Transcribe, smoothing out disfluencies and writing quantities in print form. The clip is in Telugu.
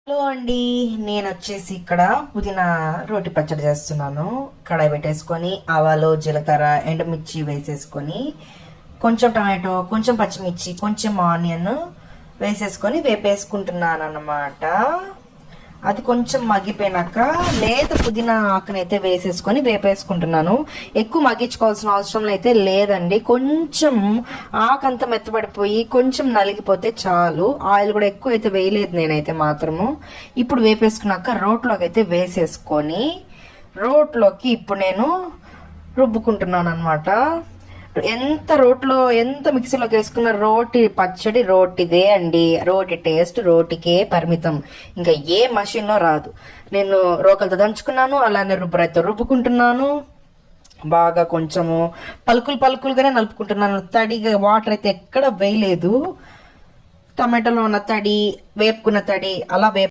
హలో అండి, నేను వచ్చేసి ఇక్కడ పుదీనా రోటి పచ్చడి చేస్తున్నాను. కడాయి పెట్టేసుకొని ఆవాలు, జీలకర్ర, ఎండుమిర్చి వేసేసుకొని కొంచెం టమాటో, కొంచెం పచ్చిమిర్చి, కొంచెం ఆనియన్ వేసేసుకొని వేపేసుకుంటున్నాను అన్నమాట. అది కొంచెం మగ్గిపోయినాక లేత పుదీనా ఆకునైతే వేసేసుకొని వేపేసుకుంటున్నాను. ఎక్కువ మగ్గించుకోవాల్సిన అవసరం అయితే లేదండి. కొంచెం ఆకంతా మెత్తబడిపోయి కొంచెం నలిగిపోతే చాలు. ఆయిల్ కూడా ఎక్కువ అయితే వేయలేదు నేనైతే మాత్రము. ఇప్పుడు వేపేసుకున్నాక రోట్లోకి అయితే వేసేసుకొని రోట్లోకి ఇప్పుడు నేను రుబ్బుకుంటున్నాను అనమాట. ఎంత మిక్సీలోకి వేసుకున్న రోటి పచ్చడి రోటిదే అండి. రోటి టేస్ట్ రోటికే పరిమితం, ఇంకా ఏ మషిన్లో రాదు. నేను రోకలతో దంచుకున్నాను, అలానే రుబ్బరైతే రుబ్బుకుంటున్నాను. బాగా కొంచెము పలుకులుగానే నలుపుకుంటున్నాను. తడిగా వాటర్ అయితే ఎక్కడ వేయలేదు. టమాటాలో ఉన్న తడి, వేపుకున్న తడి అలా